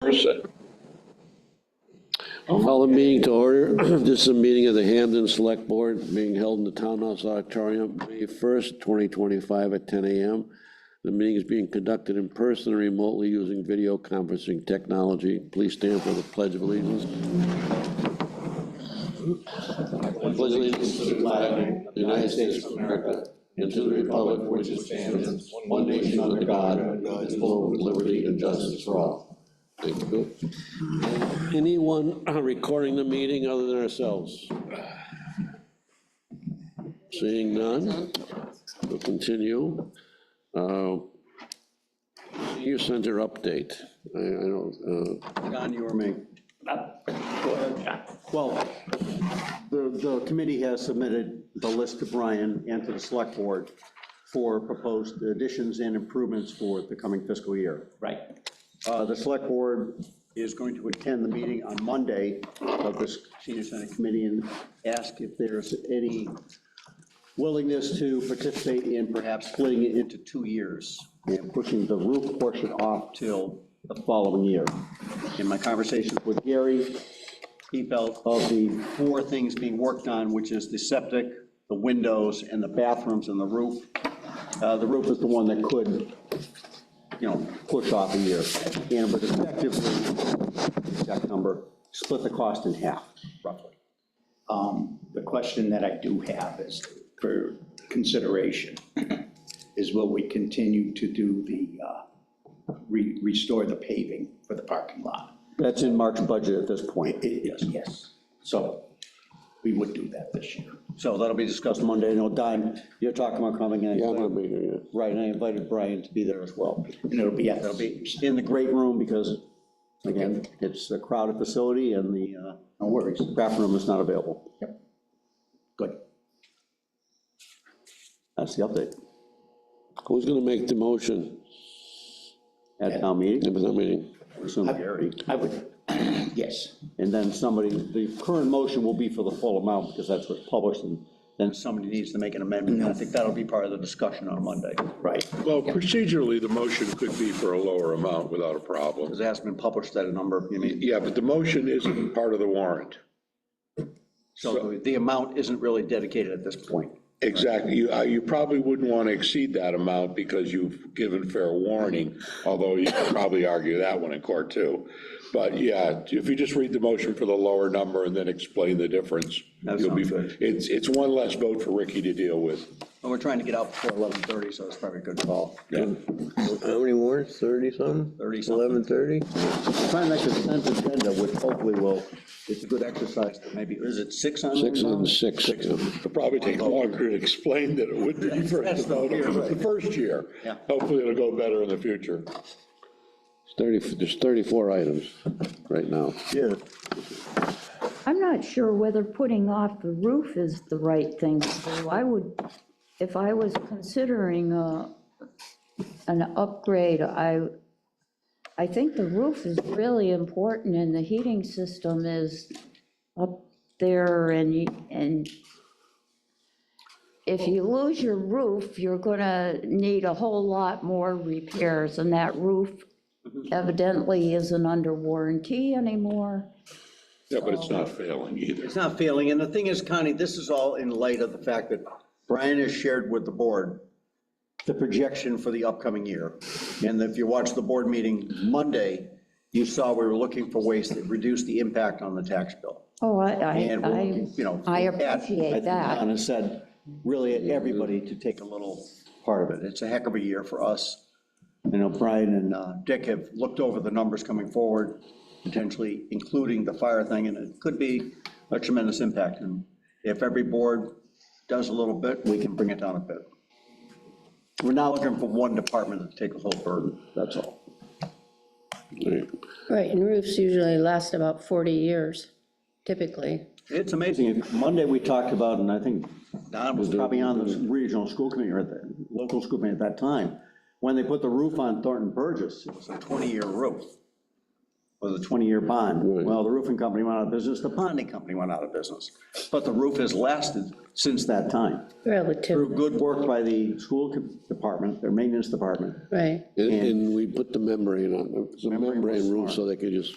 person. I'll call the meeting to order. This is a meeting of the Hampden Selectboard being held in the Townhouse Auditorium, May 1st, 2025 at 10 a.m. The meeting is being conducted in person and remotely using video conferencing technology. Please stand for the Pledge of Allegiance. I pledge allegiance to the flag of the United States of America and to the republic for which it stands, one nation under God, indivisible, with liberty and justice for all. Thank you. Anyone recording the meeting other than ourselves? Seeing none, we'll continue. Senior Center update. I don't. Don, you or me? Well, the committee has submitted the list to Brian and to the select board for proposed additions and improvements for the coming fiscal year. Right. The select board is going to attend the meeting on Monday of this senior center committee and ask if there's any willingness to participate in perhaps splitting it into 2 years and pushing the roof portion off till the following year. In my conversations with Gary, he felt of the 4 things being worked on, which is the septic, the windows, and the bathrooms and the roof is the one that could, push off a year. And would effectively, exact number, split the cost in half, roughly. The question that I do have is for consideration is will we continue to do the, restore the paving for the parking lot? That's in Mark's budget at this point. Yes. So we would do that this year. So that'll be discussed Monday. I know, Don, you're talking about coming in. Yeah, I'm gonna be here, yeah. Right, and I invited Brian to be there as well. And it'll be It'll be in the great room because, again, it's a crowded facility and the no worries. craft room is not available. Yep. Good. That's the update. Who's gonna make the motion? At town meeting, At the meeting? assume Gary. I would, yes. And then somebody, the current motion will be for the full amount because that's what's published, and then somebody needs to make an amendment. I think that'll be part of the discussion on Monday. Right. Well, procedurally, the motion could be for a lower amount without a problem. Because it hasn't been published at a number, you mean? Yeah, but the motion isn't part of the warrant. So the amount isn't really dedicated at this point. Exactly. You probably wouldn't want to exceed that amount because you've given fair warning, although you could probably argue that one in court too. But yeah, if you just read the motion for the lower number and then explain the difference, That you'll be, sounds good. it's one less vote for Ricky to deal with. And we're trying to get out before 11:30, so it's probably a good call. Yeah. How many warrants, 30-something? 30-something. 11:30? Find that consent agenda, which hopefully will, it's a good exercise to maybe, is it 6 on? 6 on 6. It'll probably take longer to explain than it would be for That's the year, right. the first year. Yeah. Hopefully it'll go better in the future. There's 34 items right now. Yeah. I'm not sure whether putting off the roof is the right thing to do. I would, if I was considering an upgrade, I think the roof is really important and the heating system is up there and if you lose your roof, you're gonna need a whole lot more repairs, and that roof evidently isn't under warranty anymore. Yeah, but it's not failing either. It's not failing, and the thing is, Connie, this is all in light of the fact that Brian has shared with the board the projection for the upcoming year. And if you watch the board meeting Monday, you saw we were looking for ways to reduce the impact on the tax bill. Oh, And we're, I appreciate that. And I said, really, everybody to take a little part of it. It's a heck of a year for us. I know Brian and Dick have looked over the numbers coming forward, potentially including the fire thing, and it could be a tremendous impact. And if every board does a little bit, we can bring it down a bit. We're not looking for one department to take the whole burden, that's all. Right, and roofs usually last about 40 years, typically. It's amazing. Monday we talked about, and I think Don was probably on the regional school committee or the local school committee at that time, when they put the roof on Thornton Burgess, it was a 20-year roof. with a 20-year bond. Right. Well, the roofing company went out of business, the bonding company went out of business. But the roof has lasted since that time. Through Relative, good work by the school department, their maintenance department. right. And we put the membrane on, it's a membrane roof, so they could just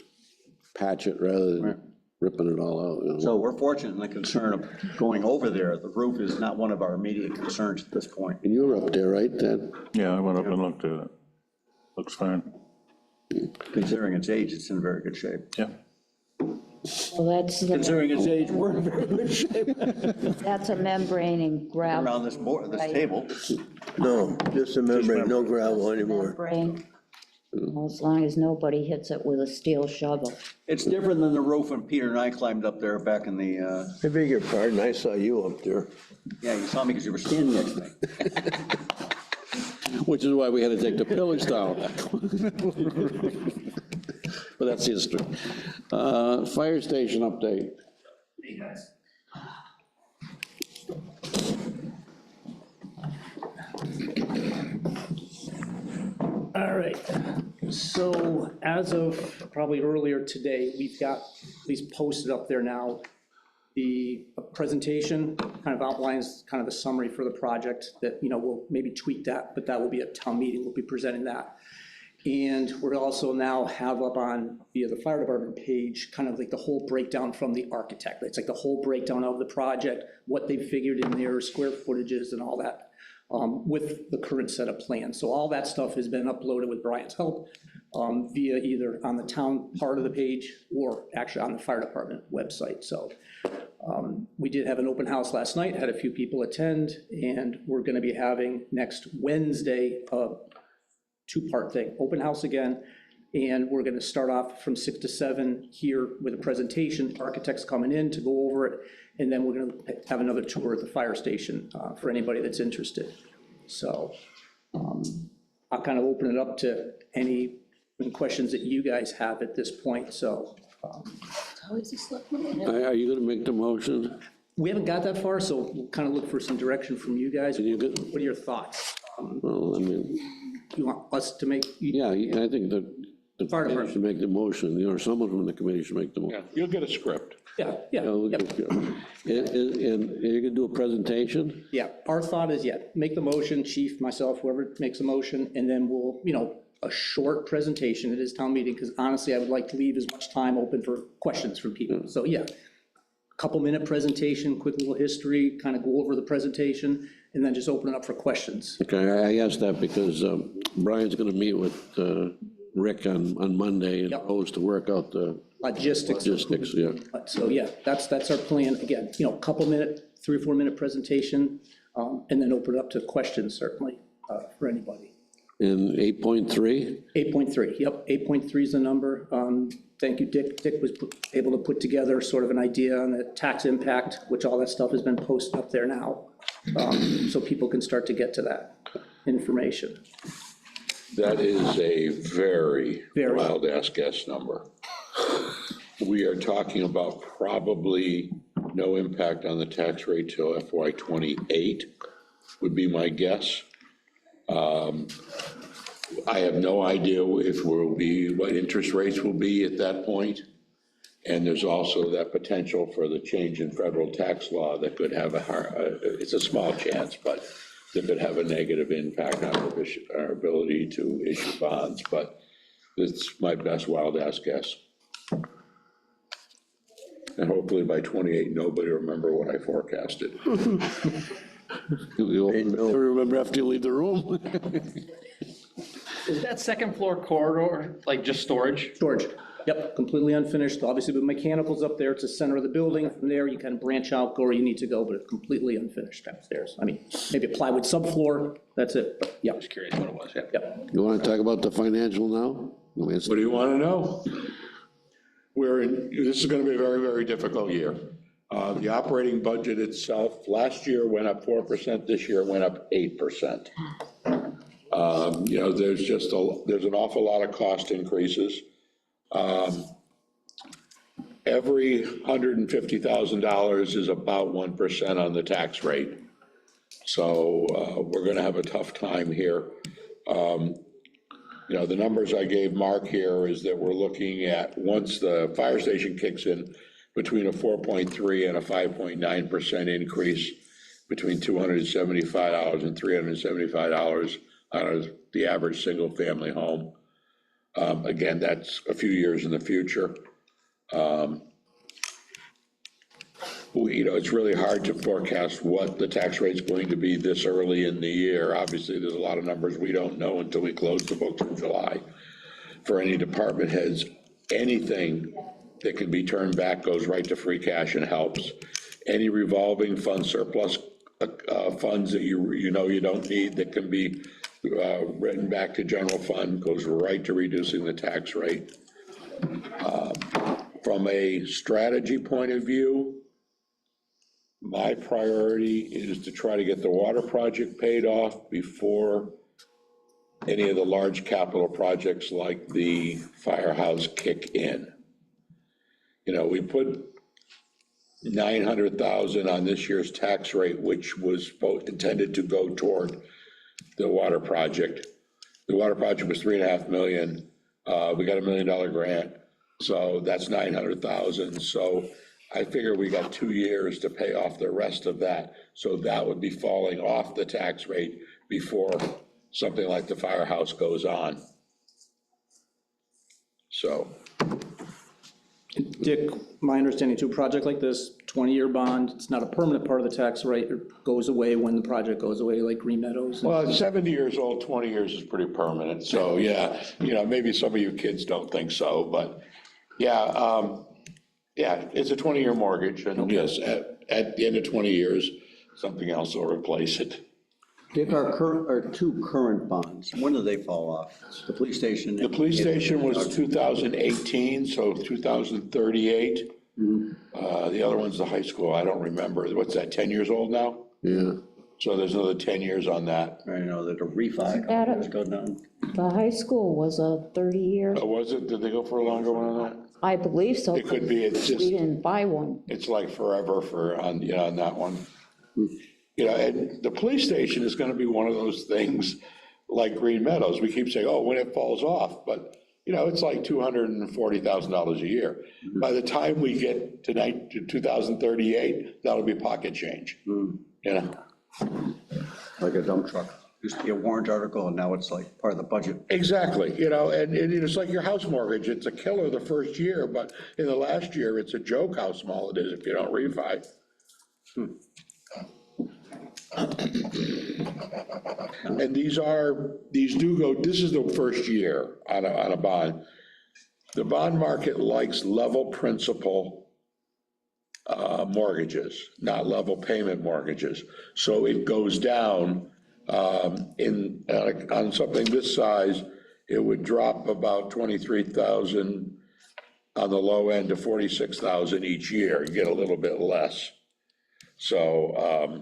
patch it rather Right. than ripping it all out, you know? So we're fortunate in the concern of going over there. The roof is not one of our immediate concerns at this point. And you were up there, right, Ted? Yeah, I went up and looked at it. Looks fine. Considering its age, it's in very good shape. Yeah. Well, that's, Considering its age, we're in very good shape that's a membrane and gravel. around this board, this Right. table. No, just a membrane, no gravel anymore. Membrane, well, as long as nobody hits it with a steel shovel. It's different than the roof when Peter and I climbed up there back in the, I beg your pardon, I saw you up there. yeah, you saw me because you were standing next to me. Which is why we had to take the pillars down. But that's history. Fire station update. All right, so as of probably earlier today, we've got, at least posted up there now, the presentation kind of outlines kind of a summary for the project that, you know, we'll maybe tweak that, but that will be at town meeting, we'll be presenting that. And we're also now have up on, via the fire department page, kind of like the whole breakdown from the architect. It's like the whole breakdown of the project, what they figured in their square footages and all that, with the current set of plans. So all that stuff has been uploaded with Brian's help via either on the town part of the page or actually on the fire department website. So we did have an open house last night, had a few people attend, and we're gonna be having next Wednesday a two-part thing, open house again, and we're gonna start off from 6 to 7 here with a presentation, architects coming in to go over it, and then we're gonna have another tour at the fire station for anybody that's interested. So I'll kind of open it up to any questions that you guys have at this point, so. Are you gonna make the motion? We haven't got that far, so we'll kind of look for some direction from you guys. You good? What are your thoughts? Well, I mean, You want us to make? yeah, I think that the Fire committee department. should make the motion, you know, or someone from the committee should make the motion. Yeah, you'll get a script. Yeah, yeah, yep. And you're gonna do a presentation? Yeah, our thought is, yeah, make the motion, chief, myself, whoever makes a motion, and then we'll, you know, a short presentation at his town meeting, because honestly, I would like to leave as much time open for questions from people. So, yeah, couple-minute presentation, quick little history, kind of go over the presentation, and then just open it up for questions. Okay, I asked that because Brian's gonna meet with Rick on Monday and Yep. goes to work out the Logistics. logistics, yeah. So, yeah, that's our plan. Again, you know, couple-minute, 3 or 4-minute presentation, and then open it up to questions, certainly, for anybody. And 8.3? 8.3, yep, 8.3 is the number. Thank you, Dick. Dick was able to put together sort of an idea on the tax impact, which all that stuff has been posted up there now, so people can start to get to that information. That is a very Very. wild-ass guess number. We are talking about probably no impact on the tax rate till FY '28, would be my guess. I have no idea if we'll be, what interest rates will be at that point. And there's also that potential for the change in federal tax law that could have it's a small chance, but that could have a negative impact on our ability to issue bonds, but it's my best wild-ass guess. And hopefully by '28, nobody will remember what I forecasted. You'll remember after you leave the room. Is that second floor corridor, like just storage? Storage, yep, completely unfinished. Obviously, the mechanical's up there. It's the center of the building. From there, you kind of branch out, go where you need to go, but it's completely unfinished downstairs. I mean, maybe a plywood subfloor, that's it, but, yeah. Just curious what it was, yeah. Yep. You wanna talk about the financial now? I mean, it's- What do you want to know? This is going to be a very, very difficult year. The operating budget itself, last year went up 4%, this year went up 8%. You know, there's an awful lot of cost increases. Every $150,000 is about 1% on the tax rate. So we're going to have a tough time here. You know, the numbers I gave Mark here is that we're looking at, once the fire station kicks in, between a 4.3 and a 5.9% increase, between $275 and $375 on the average single-family home. Again, that's a few years in the future. You know, it's really hard to forecast what the tax rate's going to be this early in the year. Obviously, there's a lot of numbers we don't know until we close the books in July. For any department heads, anything that can be turned back goes right to free cash and helps. Any revolving fund surplus funds that you know you don't need that can be written back to general fund goes right to reducing the tax rate. From a strategy point of view, my priority is to try to get the water project paid off before any of the large capital projects like the firehouse kick in. You know, we put 900,000 on this year's tax rate, which was intended to go toward the water project. The water project was 3.5 million. We got $1 million grant, so that's 900,000. So I figure we got 2 years to pay off the rest of that. So that would be falling off the tax rate before something like the firehouse goes on. So. Dick, my understanding too, a project like this, 20-year bond, it's not a permanent part of the tax rate, it goes away when the project goes away, like Green Meadows. Well, it's 70 years old, 20 years is pretty permanent. So yeah, you know, maybe some of you kids don't think so, but yeah, yeah, it's a 20-year mortgage, and yes, at the end of 20 years, something else will replace it. Dick, our two current bonds, when do they fall off? The police station? The police station was 2018, so 2038. The other one's the high school, I don't remember. What's that, 10 years old now? Yeah. So there's another 10 years on that. I know that a refi, a couple years ago down. The high school was a 30-year, Oh, was it? Did they go for a longer one on that? I believe so. It could be, it's just, We didn't buy one. it's like forever on, you know, on that one. You know, and the police station is gonna be one of those things like Green Meadows. We keep saying, oh, when it falls off, but, you know, it's like $240,000 a year. By the time we get to 2038, that'll be pocket change, you know? Like a dump truck. Used to be a warrant article, and now it's like part of the budget. Exactly, you know, and it's like your house mortgage. It's a killer the first year, but in the last year, it's a joke how small it is if you don't refi. And these do go, this is the first year on a bond. The bond market likes level principal mortgages, not level payment mortgages. So it goes down on something this size, it would drop about 23,000 on the low end to 46,000 each year. You get a little bit less. So,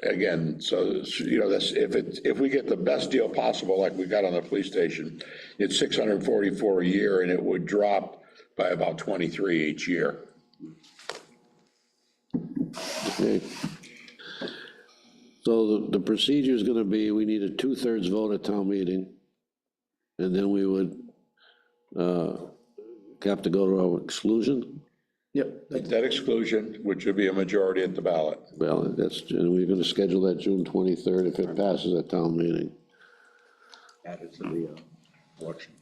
again, so, you know, that's, if we get the best deal possible, like we got on the police station, it's 644 a year, and it would drop by about 23 each year. Okay. So the procedure is gonna be, we need a 2/3 vote at town meeting, and then we would have to go to our exclusion. Yep, Debt exclusion, which would be a majority at the ballot. Well, that's, and we're gonna schedule that June 23rd if it passes at town meeting. Added to the election.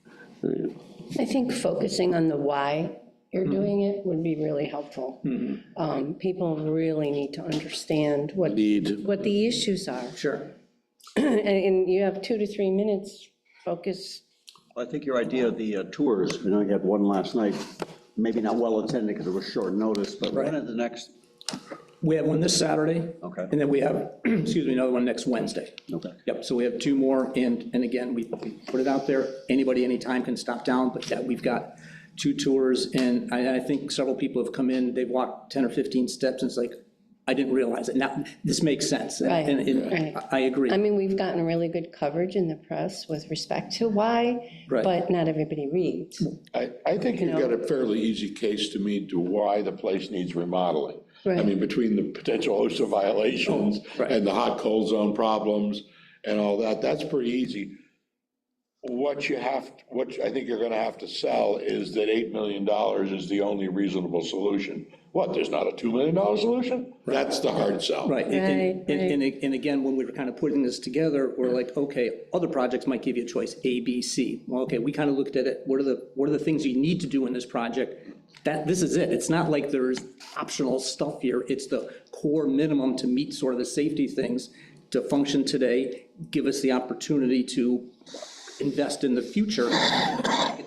I think focusing on the why you're doing it would be really helpful. People really need to understand what the issues are. sure. And you have 2 to 3 minutes, focus. I think your idea of the tours, you know, you had one last night, maybe not well attended because it was short notice, but when is the next? We have one this Saturday. Okay. And then we have, excuse me, another one next Wednesday. Okay. Yep, so we have 2 more, and again, we put it out there, anybody, anytime can stop down, but yeah, we've got 2 tours, and I think several people have come in, they've walked 10 or 15 steps, and it's like, I didn't realize it, now, this makes sense. Right, And right. I agree. I mean, we've gotten really good coverage in the press with respect to why, Right. but not everybody reads. I think you've got a fairly easy case to me to why the place needs remodeling. I Right. mean, between the potential host of violations right. and the hot cold zone problems and all that, that's pretty easy. what I think you're gonna have to sell is that $8 million is the only reasonable solution. What, there's not a $2 million solution? That's the hard sell. Right, and again, when we were kind of putting this together, we're like, okay, other projects might give you a choice, A, B, C. Well, okay, we kind of looked at it, what are the things you need to do in this project? This is it, it's not like there's optional stuff here, it's the core minimum to meet sort of the safety things to function today, give us the opportunity to invest in the future.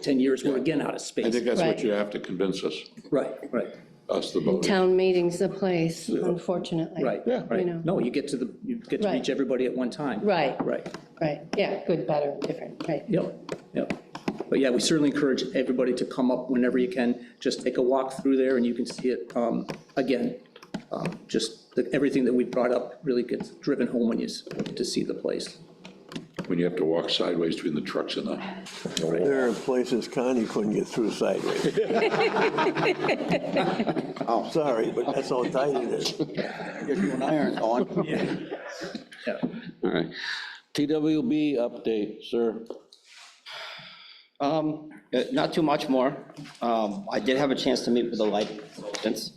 10 years, we're again out of space. I think that's what Right. you have to convince us, Right, us the voters. Town meeting's the place, unfortunately. right, You right. know. No, you get to Right. reach everybody at one time. Right, Right. right, yeah, good, better, different, right. Yep. But yeah, we certainly encourage everybody to come up whenever you can, just take a walk through there and you can see it. Again, everything that we brought up really gets driven home when you to see the place. When you have to walk sideways between the trucks and the. There are places Connie couldn't get through sideways. I'm sorry, but that's how tight it is. Get you an iron on. Yeah. All right. TWB update, sir. Not too much more. I did have a chance to meet with the light consultants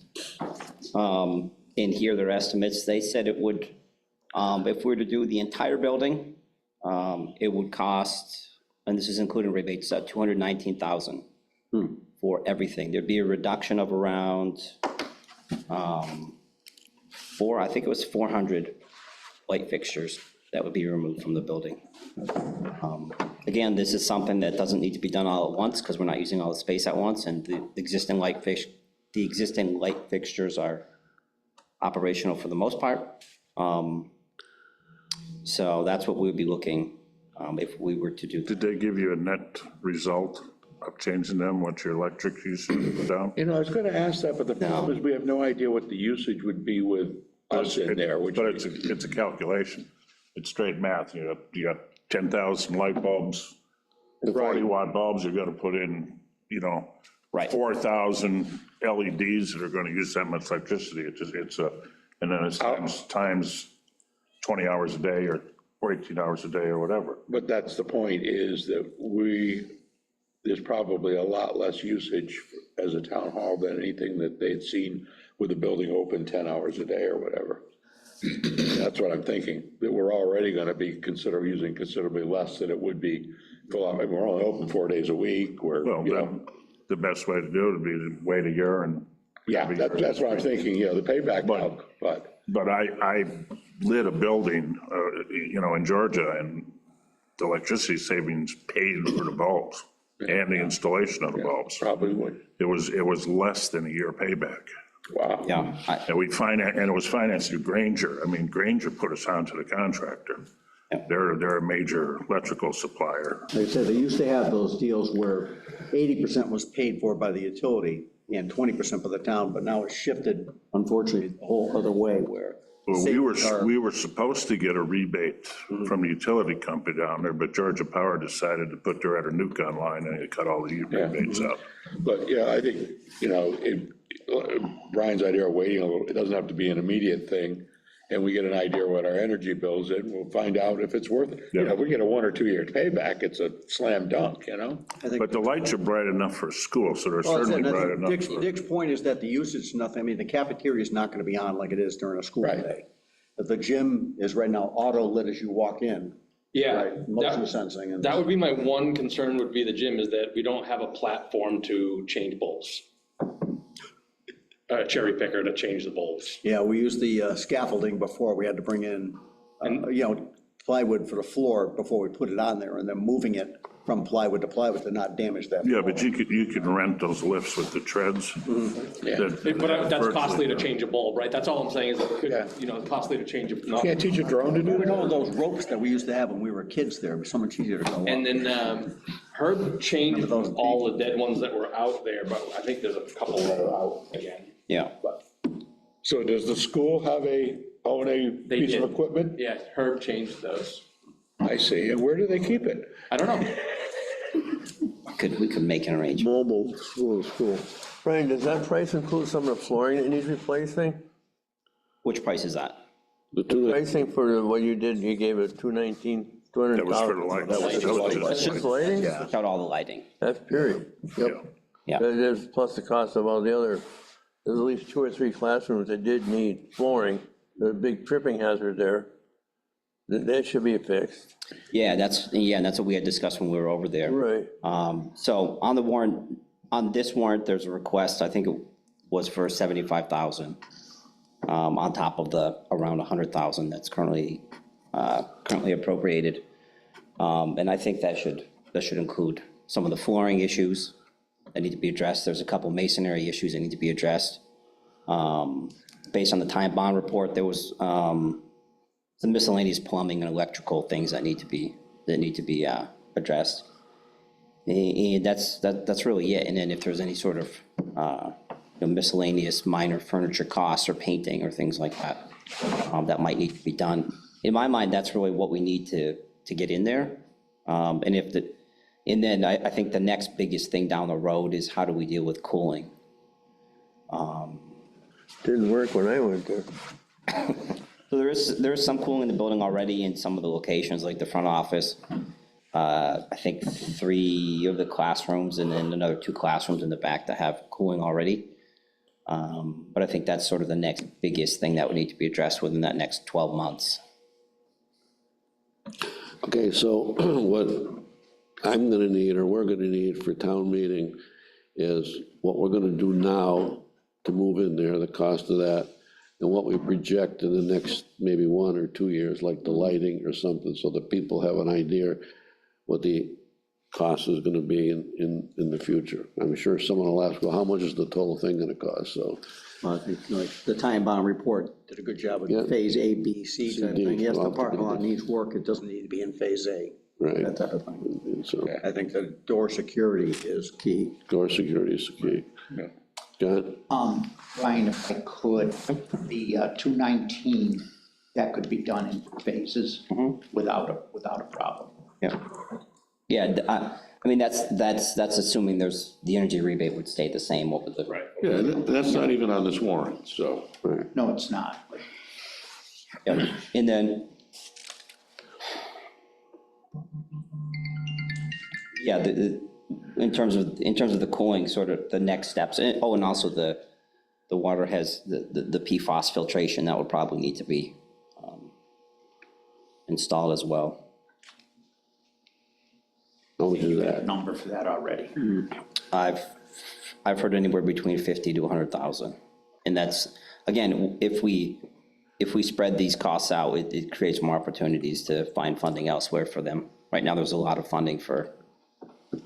and hear their estimates. They said it would, if we were to do the entire building, it would cost, and this is including rebates, $219,000 for everything. There'd be a reduction of around I think it was 400 light fixtures that would be removed from the building. Again, this is something that doesn't need to be done all at once because we're not using all the space at once, and the existing light fixtures are operational for the most part. So that's what we'd be looking if we were to do. Did they give you a net result of changing them, what your electric usage would go down? You know, I was gonna ask that, but the problem is we have no idea what the usage would be with us in there, which. But it's a calculation. It's straight math. You got 10,000 light bulbs, 40-watt bulbs, you've got to put in, Right. 4,000 LEDs that are going to use that much electricity. And then it's times 20 hours a day or 18 hours a day or whatever. But that's the point, is that there's probably a lot less usage as a town hall than anything that they'd seen with the building open 10 hours a day or whatever. That's what I'm thinking, that we're already gonna be using considerably less than it would be. We're only open 4 days a week, Well, the best way to do it would be to wait a year and. Yeah, that's what I'm thinking, the payback, But I lit a building, in Georgia, and the electricity savings paid for the bulbs and the installation of the bulbs. probably would. It was less than a year payback. Wow. Yeah, And it was financed through Granger. I mean, Granger put us on to the contractor. They're a major electrical supplier. They said they used to have those deals where 80% was paid for by the utility and 20% by the town, but now it's shifted, unfortunately, the whole other way where. Well, we were supposed to get a rebate from the utility company down there, but Georgia Power decided to put their Nuke online and it cut all the rebates out. But, I think, Brian's idea of waiting a little, it doesn't have to be an immediate thing, and we get an idea what our energy bills is, we'll find out if it's worth it. If we get a 1 or 2 year payback, it's a slam dunk, But the lights are bright enough for school, so they're certainly bright enough. Dick's point is that the usage is nothing, the cafeteria is not gonna be on like it is during a school Right. day. But the gym is right now auto lit as you walk in. Yeah, Right, motion sensing and. that would be my one concern would be the gym, is that we don't have a platform to change bulbs. A cherry picker to change the bulbs. Yeah, we used the scaffolding before, we had to bring in, plywood for the floor before we put it on there, and then moving it from plywood to plywood to not damage that. Yeah, but you could rent those lifts with the treads. But that's costly to change a bulb, right? That's all I'm saying, is it could, it's costly to change a. Can't teach a drone to do We it? know those ropes that we used to have when we were kids there, it was so much easier to go up. And then Herb changed all the dead ones that were out there, but I think there's a couple that are out again. Yeah. So does the school own a piece of did. equipment? Yeah, Herb changed those. I see, and where do they keep it? I don't know. We could make an arrangement. Mobile school. Brian, does that price include some of the flooring that needs replacing? Which price is that? The two, Pricing for what you did, you gave it 219? 200,000. That was for the lights. That was That's just lighting? Took out all the lighting. That's period. Yeah. That is plus the cost of all the other, there's at least 2 or 3 classrooms that did need flooring. There's a big tripping hazard there. That should be fixed. Yeah, that's what we had discussed when we were over there. Right. So on the warrant, on this warrant, there's a request, I think it was for 75,000, on top of the around 100,000 that's currently appropriated. And I think that should include some of the flooring issues that need to be addressed. There's a couple masonry issues that need to be addressed. Based on the time bond report, there was some miscellaneous plumbing and electrical things that need to be addressed. And that's really it. And then if there's any sort of miscellaneous minor furniture costs or painting or things like that, that might need to be done. In my mind, that's really what we need to get in there. And then I think the next biggest thing down the road is how do we deal with cooling? Didn't work when I went there. So there is some cooling in the building already in some of the locations, like the front office. I think 3 of the classrooms and then another 2 classrooms in the back that have cooling already. But I think that's sort of the next biggest thing that would need to be addressed within that next 12 months. Okay, so what I'm gonna need, or we're gonna need for town meeting, is what we're gonna do now to move in there, the cost of that, and what we project in the next maybe 1 or 2 years, like the lighting or something, so that people have an idea what the cost is gonna be in the future. I'm sure someone will ask, well, how much is the total thing gonna cost, so. I think like the time bond report did a good job with Yeah. phase A, B, C type D, thing. Yes, the well, parking lot needs work, it doesn't need to be in phase A, Right, that type of thing. and so, I think the door security is key. door security is the key. John? Ryan, if I could, the 219, that could be done in phases without a problem. Yeah, I mean, that's assuming the energy rebate would stay the same over the. Right. Yeah, that's not even on this warrant, so. No, it's not. Yeah. And then, yeah, in terms of the cooling, sort of the next steps, and also the water has the PFAS filtration that would probably need to be installed as well. Don't do You got that. a number for that already. I've heard anywhere between 50 to 100,000, and that's, again, if we spread these costs out, it creates more opportunities to find funding elsewhere for them. Right now, there's a lot of funding for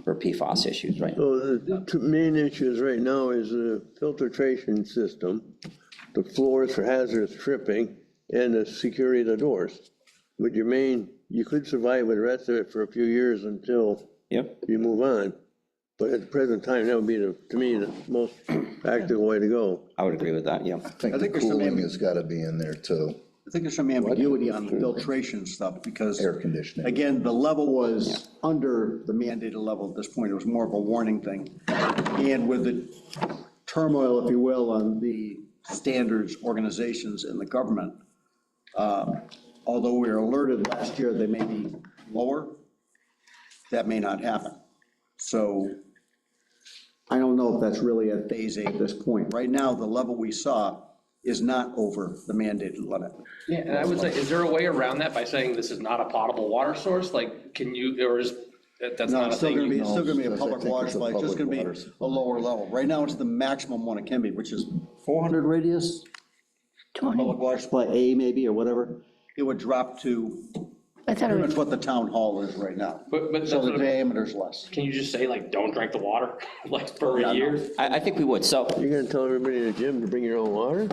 PFAS issues, right? So the 2 main issues right now is the filtration system, the floors for hazardous tripping, and the security of the doors. But you could survive with the rest of it for a few years until Yep. you move on. But at the present time, that would be, to me, the most practical way to go. I would agree with that, yeah. I think I the think there's some cooling has got to be in there too, I think there's some ambiguity on the filtration stuff, because, air conditioning. again, the level was under the mandated level at this point, it was more of a warning thing. And with the turmoil, if you will, on the standards organizations in the government, although we were alerted last year they may be lower, that may not happen. So I don't know if that's really at phase A at this point. Right now, the level we saw is not over the mandated limit. Yeah, and I would say, is there a way around that by saying this is not a potable water source? Like, can you, or is, that's No, not a it's still thing? gonna be, it's still gonna be a No, public I think water it's a supply, it's just gonna public be water supply. a lower level. Right now, it's the maximum one it can be, which is 400 radius, 20, public water supply A maybe, or whatever. It would drop to I thought it pretty was, much what the town hall is right now. But So that's the what I'm- diameter's less. Can you just say like, don't drink the water, like for a year? I think we would, so, You're gonna tell everybody in the gym to bring your own water?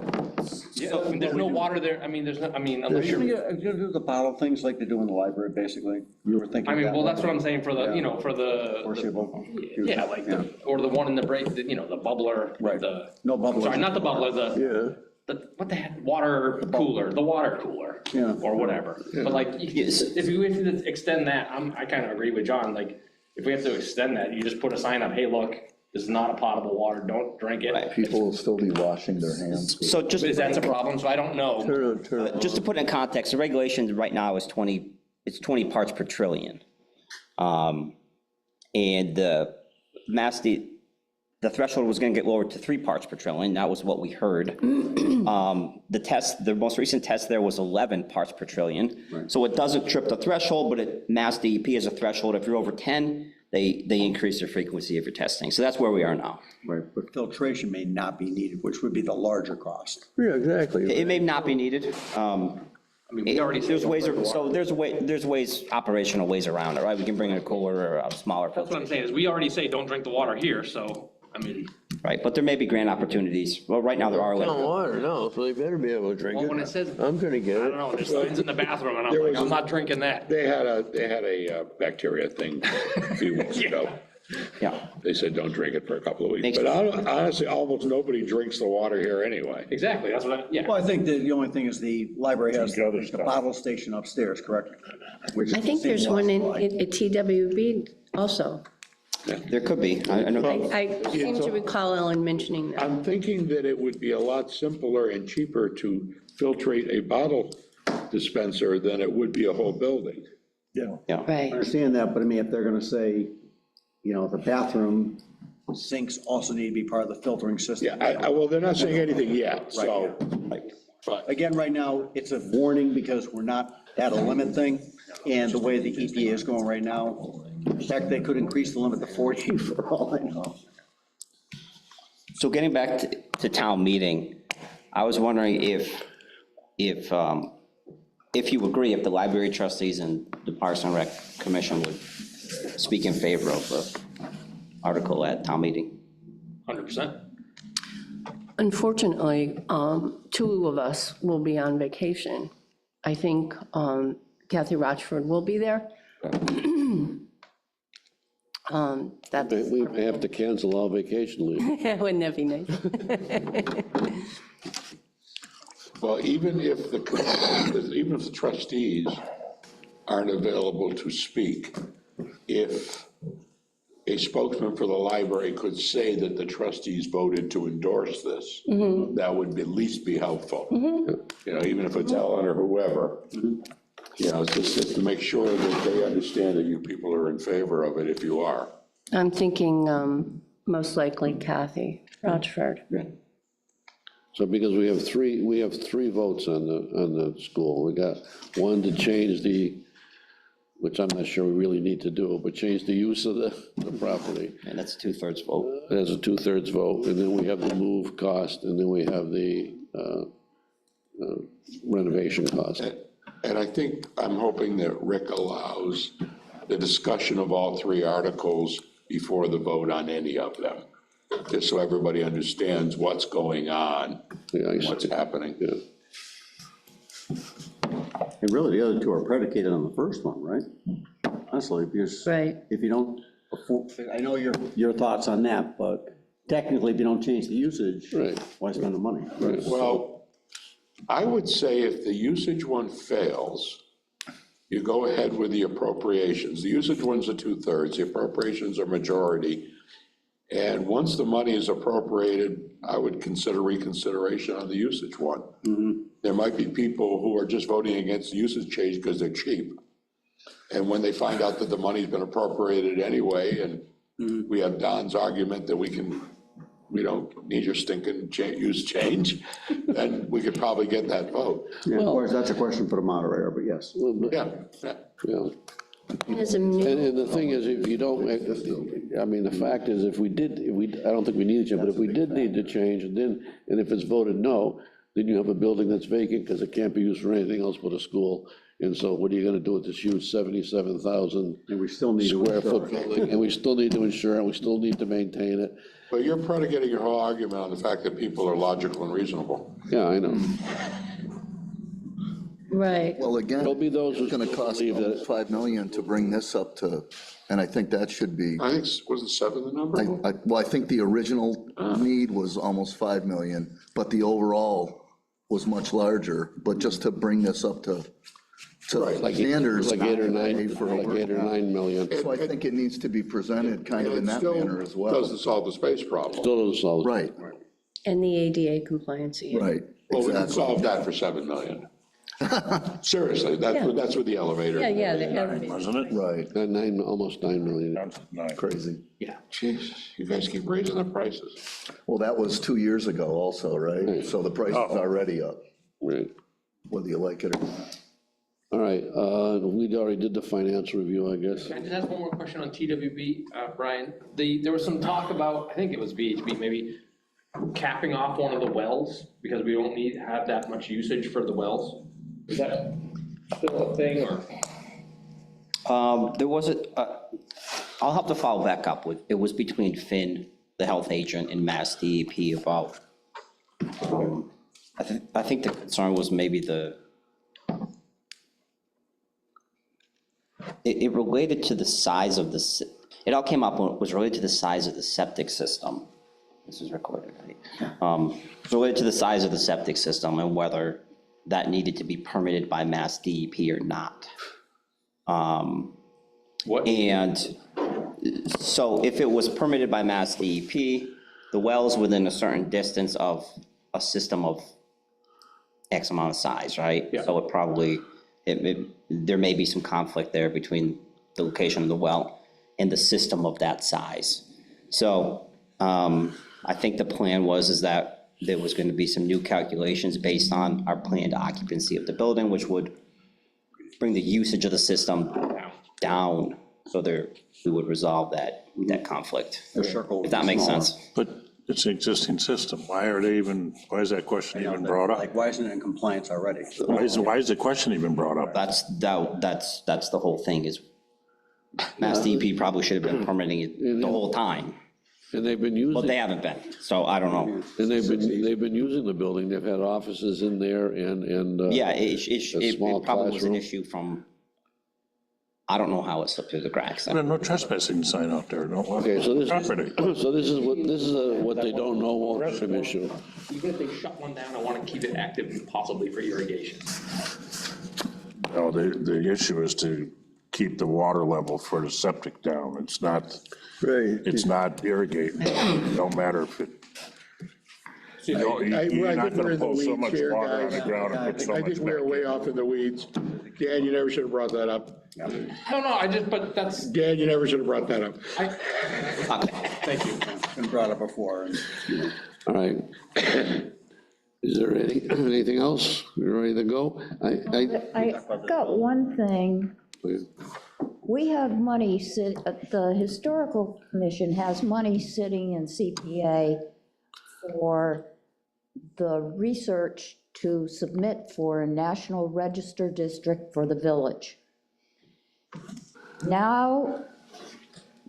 Yeah, I mean, there's no water there, I mean, there's no, I mean, unless You're you're, gonna do the bottle things like they do in the library, basically. You were thinking. I mean, that well, one. that's what I'm saying for the, you know, for the, Foreseeable future. yeah, like, or the one in the break, you know, the bubbler, Right. the. No bubblers. Sorry, not the bubbler, the, Yeah. what the heck, water cooler, the water cooler, Yeah. or whatever. But like, if you have to extend that, I kind of agree with John, like, if we have to extend that, you just put a sign up, hey, look, this is not a potable water, don't drink it. People will still be washing their hands. so just. Is that a problem? So I don't know. Turn on. Just to put it in context, the regulation right now is 20 it's 20 parts per trillion. And the threshold was gonna get lowered to 3 parts per trillion, that was what we heard. The most recent test there was 11 parts per trillion. So it doesn't trip the threshold, but Mass DEP has a threshold, if you're over 10, they increase the frequency of your testing. So that's where we are now. Right, but filtration may not be needed, which would be the larger cost. Yeah, exactly. It may not be needed. I mean, we already. There's ways, there's ways, operational ways around it, right? We can bring in a cooler or a smaller That's what I'm filter. saying, is we already say don't drink the water here, so, I mean, Right, but there may be grant opportunities. Well, right now there are. No water, no, so they better be able to drink well, it. when it says, I I'm gonna get don't it. know, there's signs in the bathroom, and I'm like, I'm not drinking that. They had a bacteria thing a few weeks ago. Yeah. They said, don't drink it for a couple of weeks. Makes- But honestly, almost nobody drinks the water here anyway. Exactly, that's what Well, I think that the only thing is the library has The other the stuff. bottle station upstairs, correct? Which is I the think same there's one in, water supply. at TWB also. There could be. I know. I seem to recall Ellen mentioning that. I'm thinking that it would be a lot simpler and cheaper to filtrate a bottle dispenser than it would be a whole building. I Right. understand that, but I mean, if they're gonna say, you know, the bathroom sinks also need to be part of the filtering system. Yeah, well, they're not saying anything yet, so. But Again, right now, it's a warning because we're not at a limit thing, and the way the EPA is going right now, in fact, they could increase the limit to 40 for all I know. So getting back to town meeting, I was wondering if you agree, if the library trustees and the Parks and Rec Commission would speak in favor of the article at town meeting. 100%. Unfortunately, 2 of us will be on vacation. I think Kathy Rochford will be there. That's, We may have to cancel all vacation leave. wouldn't that be nice? Well, even if the trustees aren't available to speak, if a spokesman for the library could say that the trustees voted to endorse this, that would at least be helpful. You know, even if it's Ellen or whoever, you know, it's just to make sure that they understand that you people are in favor of it if you are. I'm thinking most likely Kathy Rochford. So because we have three votes on the school. We got one to change which I'm not sure we really need to do, but change the use of the property. And that's a 2/3 vote. That's a 2/3 vote, and then we have the move cost, and then we have the renovation cost. And I think, I'm hoping that Rick allows the discussion of all 3 articles before the vote on any of them, just so everybody understands what's going on, Yeah, I and see. what's happening. Yeah. And really, the other 2 are predicated on the first one, right? Honestly, because Right. if you don't, I know your thoughts on that, but technically, if you don't change the usage, Right. why spend the money? Well, I would say if the usage one fails, you go ahead with the appropriations. The usage one's a 2/3, the appropriations are majority. And once the money is appropriated, I would consider reconsideration on the usage one. There might be people who are just voting against the usage change because they're cheap. And when they find out that the money's been appropriated anyway, and we have Don's argument that we don't need your stinking use change, then we could probably get that vote. Yeah, of course, that's a question for the moderator, but yes. Yeah, Yeah. As a new, And the thing is, if you don't, I mean, the fact is, I don't think we need to change, but if we did need to change, and if it's voted no, then you have a building that's vacant because it can't be used for anything else but a school. And so what are you gonna do with this huge 77,000 And we still need to square insure foot it. building? And we still need to insure it, we still need to maintain it. but you're predicating your whole argument on the fact that people are logical and reasonable. Yeah, I know. right. Well, again, There'll be those who it's gonna still cost believe that- almost 5 million to bring this up to, and I think that should be, I think, wasn't 7 the number? well, I think the original need was almost 5 million, but the overall was much larger, but just to bring this up to standards. Like 8 or 9, pay for like over- 8 or 9 million. So I think it needs to be presented kind of in that manner as well. Doesn't solve the space problem. Still doesn't solve it. Right, And the ADA compliance. right, Well, we can exactly. solve that for 7 million. Seriously, that's with the elevator. Yeah, they have, Wasn't it? Right, Almost 9 million. Nine. crazy. Jeez, you guys keep raising the prices. Well, that was 2 years ago also, right? So the price is already up, Right. whether you like it or not. All right, we already did the finance review, I guess. Can I just ask one more question on TWB, Brian? There was some talk about, I think it was VHB, maybe capping off one of the wells because we don't have that much usage for the wells. Is that still a thing, or? There was I'll have to follow back up with, it was between Finn, the health agent, and Mass DEP about, I think the concern was maybe it related to the size of it all came up when it was related to the size of the septic system. This is recorded, right? It's related to the size of the septic system and whether that needed to be permitted by Mass DEP or not. And so if it was permitted by Mass DEP, the well's within a certain distance of a system of X amount of size, right? Yeah. So it probably, there may be some conflict there between the location of the well and the system of that size. So I think the plan is that there was going to be some new calculations based on our planned occupancy of the building, which would bring the usage of the system down, so we would resolve that conflict, if that makes sense. But it's an existing system. Why is that question even brought up? Like, why isn't it in compliance already? Why is the question even brought up? That's the whole thing, is Mass DEP probably should have been permitting it the whole time, And they've been but using, they haven't been, so I don't know. and they've been using the building, they've had offices in there and. Yeah, a it small probably was an classroom. issue from, I don't know how it slipped through the cracks. There's no trespassing sign out there, no. Okay, so Property. this is what they don't know ownership issue. Even if they shut one down, I want to keep it active possibly for irrigation. No, the issue is to keep the water level for the septic down. It's not irrigating. Don't matter if it, you're not gonna pull so much water on the ground and put so much I think we're way back in. off in the weeds. Dan, you never should have brought that up. No, but that's, Dan, you never should have brought that up. thank you. Been brought up before. All right. Is there anything else? You ready to go? I got one thing. We have money, the Historical Commission has money sitting in CPA for the research to submit for a National Register District for the village. Now,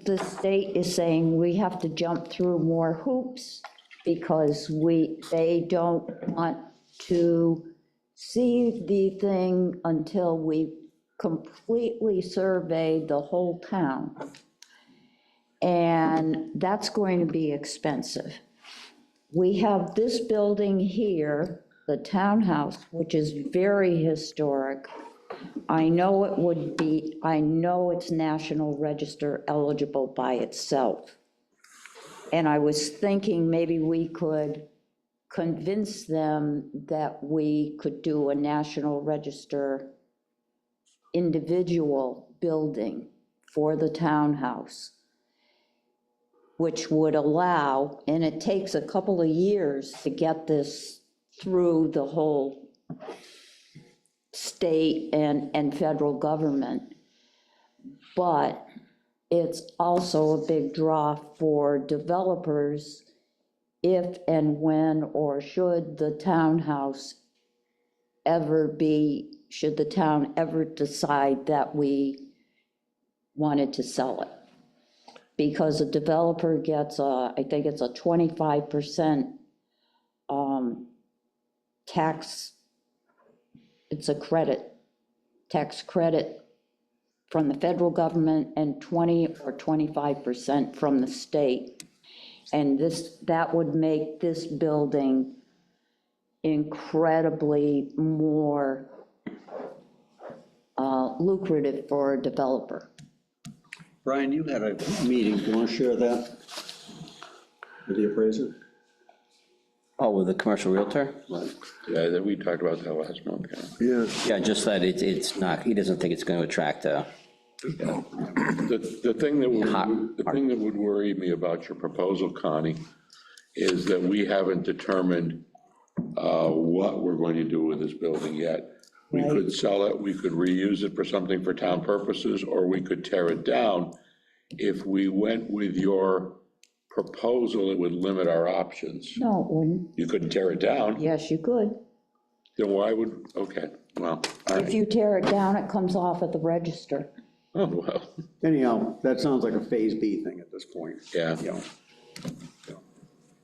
the state is saying we have to jump through more hoops because they don't want to see the thing until we completely survey the whole town. And that's going to be expensive. We have this building here, the townhouse, which is very historic. I know it's National Register eligible by itself. And I was thinking maybe we could convince them that we could do a National Register individual building for the townhouse, which would allow, and it takes a couple of years to get this through the whole state and federal government, but it's also a big draw for developers if and when, or should the townhouse should the town ever decide that we wanted to sell it. Because a developer gets I think it's a 25% tax, it's a tax credit from the federal government and 20 or 25% from the state. And that would make this building incredibly more lucrative for a developer. Brian, you had a meeting, do you want to share that with the appraiser? Oh, with the commercial realtor? Yeah, that we talked about that last month, yeah. Yeah, Yeah, just that it's not, he doesn't think it's going to attract The thing that would worry me about your proposal, Connie, is that we haven't determined what we're going to do with this building yet. We could sell it, we could reuse it for something for town purposes, or we could tear it down. If we went with your proposal, it would limit our options. No, it wouldn't. You couldn't tear it down, Yes, you could. then why would, okay, well, all If right. you tear it down, it comes off at the register. Oh, well, Anyhow, that sounds like a Phase B thing at this point. yeah. You know.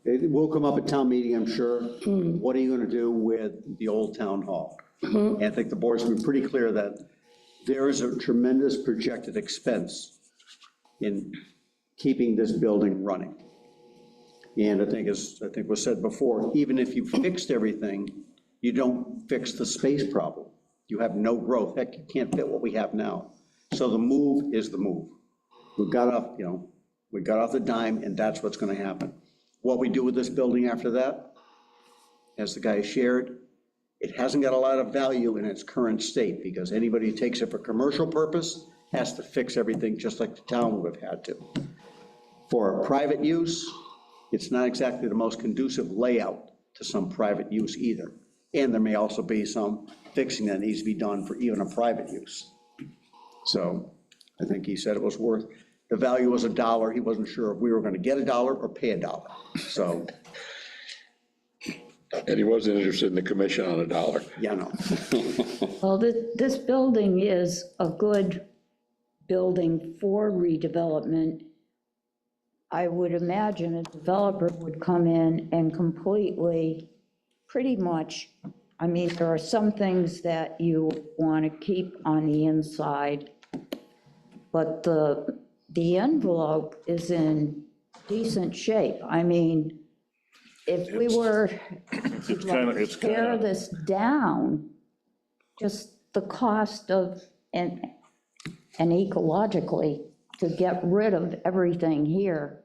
It will come up at town meeting, I'm sure. What are you gonna do with the old town hall? And I think the board's been pretty clear that there is a tremendous projected expense in keeping this building running. And I think, as I think was said before, even if you fixed everything, you don't fix the space problem. You have no growth. Heck, you can't fit what we have now. So the move is the move. We got off the dime, and that's what's gonna happen. What we do with this building after that, as the guy shared, it hasn't got a lot of value in its current state, because anybody who takes it for commercial purpose has to fix everything just like the town would have had to. For a private use, it's not exactly the most conducive layout to some private use either. And there may also be some fixing that needs to be done for even a private use. So I think he said it was worth, the value was $1. He wasn't sure if we were gonna get $1 or pay $1. So, And he wasn't interested in the commission on $1. yeah, no. Well, this building is a good building for redevelopment. I would imagine a developer would come in and completely, pretty much, I mean, there are some things that you want to keep on the inside, but the envelope is in decent shape. I mean, if we were to tear this down, just the cost of, and ecologically, to get rid of everything here,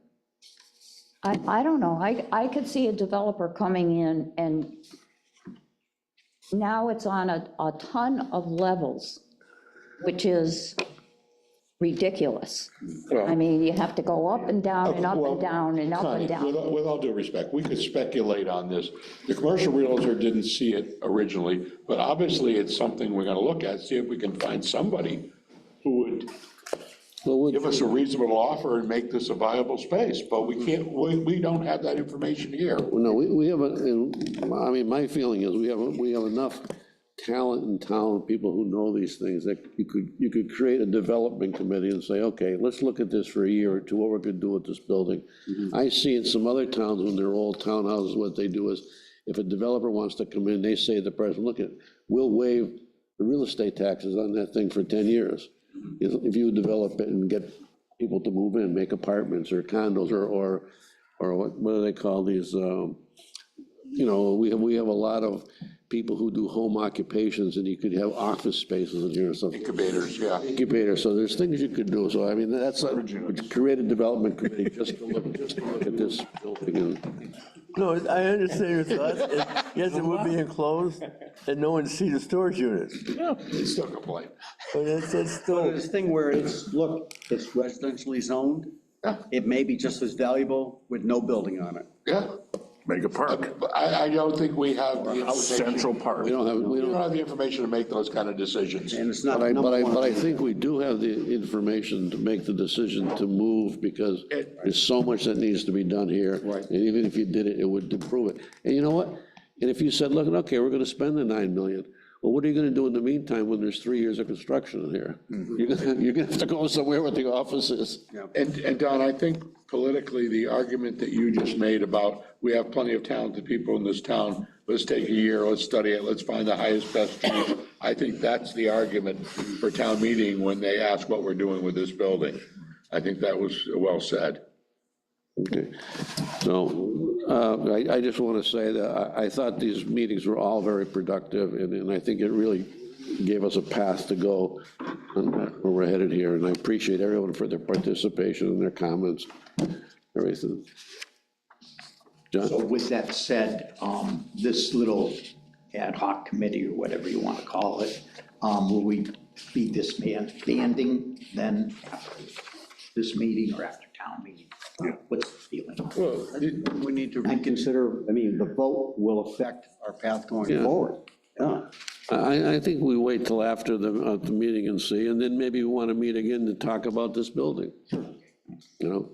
I don't know, I could see a developer coming in, and now it's on a ton of levels, which is ridiculous. I mean, you have to go up and down and up and down and up and down. With all due respect, we could speculate on this. The commercial realtor didn't see it originally, but obviously it's something we're gonna look at, see if we can find somebody who would give us a reasonable offer and make this a viable space, but we can't, we don't have that information here. Well, no, we haven't, and, I mean, my feeling is we have enough talent in town, people who know these things, that you could create a development committee and say, okay, let's look at this for a year or two, what we're gonna do with this building. I see in some other towns, when they're old townhouses, what they do is, if a developer wants to come in, they say to the president, look, we'll waive the real estate taxes on that thing for 10 years. If you develop it and get people to move in, make apartments or condos, or what do they call these, you know, we have a lot of people who do home occupations, and you could have office spaces in here or something. Incubators, yeah. Incubator, so there's things you could do, so I mean, that's a, create a development committee, just to look at this building. And no, I understand your thoughts. Yes, it would be enclosed, and no one see the storage units, They still complain. but that's still, This thing where it's, look, it's residentially zoned, it may be just as valuable with no building on it. Yeah, Make a park, but I don't think we have the information. Central Park. we don't have, We don't have the information to make those kind of decisions. And it's not but number one. I think we do have the information to make the decision to move, because there's so much that needs to be done here. Right. And even if you did it, it would improve it. And you know what? And if you said, look, okay, we're gonna spend the 9 million, well, what are you gonna do in the meantime when there's 3 years of construction in here? You're gonna have to go somewhere where the office is. And Don, I think politically, the argument that you just made about, we have plenty of talented people in this town, let's take a year, let's study it, let's find the highest, best trees. I think that's the argument for town meeting when they ask what we're doing with this building. I think that was well said. Okay, so I just want to say that I thought these meetings were all very productive, and I think it really gave us a path to go on where we're headed here, and I appreciate everyone for their participation and their comments, everything. So with that said, this little ad hoc committee, or whatever you want to call it, will we be disbanding then after this meeting or after town meeting? What's the feeling? We need to reconsider, I mean, the vote will affect our path going Yeah. forward. Yeah. I think we wait till after the meeting and see, and then maybe we want to meet again to talk about this building. You know?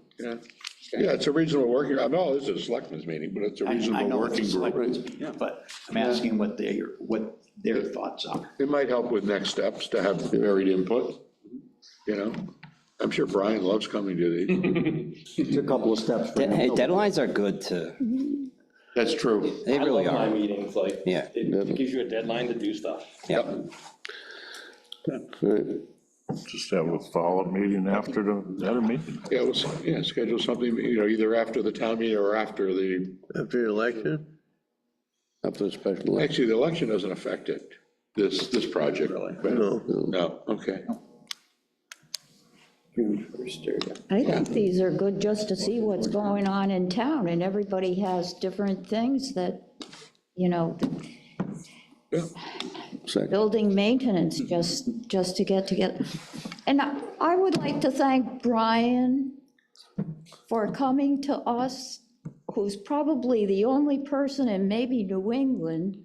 Yeah, it's a reasonable working, I know this is a selectmen's meeting, but it's a I reasonable know working it's a group. selectmen's meeting, but I'm asking what their thoughts are. It might help with next steps to have varied input, you know? I'm sure Brian loves coming to these. It's a couple of steps. Hey, deadlines are good to, That's true. they really I love my are. meetings, like, Yeah. it gives you a deadline to do stuff. Yep. Right. Just have a follow-up meeting after the other meeting. Yeah, yeah, schedule something, you know, either after the town meeting or after the, After the election? After the special election. actually, the election doesn't affect it, this project. But- No. No, okay. I think these are good just to see what's going on in town, and everybody has different things that, you know, Second. building maintenance, just to get together. And I would like to thank Brian for coming to us, who's probably the only person in maybe New England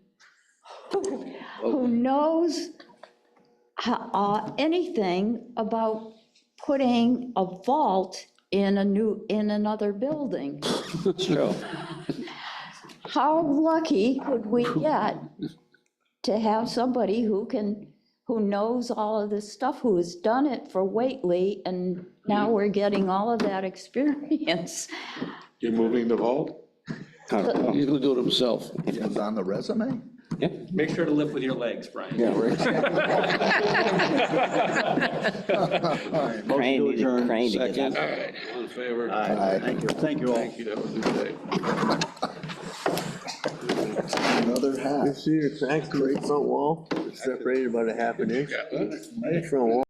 who knows anything about putting a vault in another building. True. How lucky could we get to have somebody who knows all of this stuff, who has done it for Whately, and now we're getting all of that experience. You're moving the vault? He can do it himself. It was on the resume? Make sure to lift with your legs, Brian. Yeah, right. Crane needed, adjourn. Crane to get Second. that. All right. All in favor? Thank you, thank you all. Thank you, that was a good day. Another half. You see your crack in the front wall? It's separated about a half an inch. Yeah. Front wall.